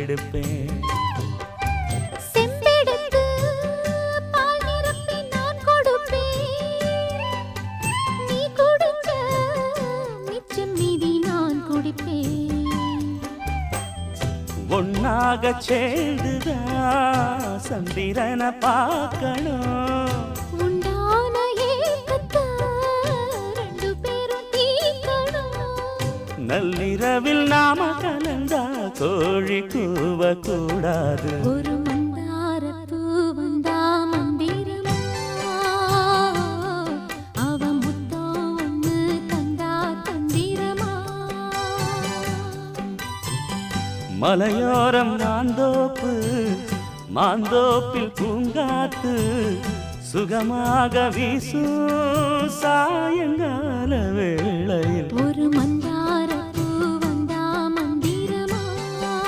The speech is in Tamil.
எடுப்பேன். செம்பெடுத்து பால் நிரப்பி நான் கொடுப்பேன். நீ குடிச்ச மிச்சம் மீதி நான் குடிப்பேன். ஒன்னாக சேர்ந்துதான் சந்திரனை பார்க்கணும். உண்டான ஏக்கத்தை ரெண்டு பேரும் தீர்க்கணும். நள்ளிரவில் நாம கலந்தா கோழி கூவ கூடாது. ஒரு மந்தாரப்பூ வந்தா மந்திரமா, அவ முத்தம் ஒண்ணு தந்தா தந்திரமா. மலையோரம் மாந்தோப்பு, மாந்தோப்பில் பூங்காத்து சுகமாக வீசும் சாயங்கால வேளையில்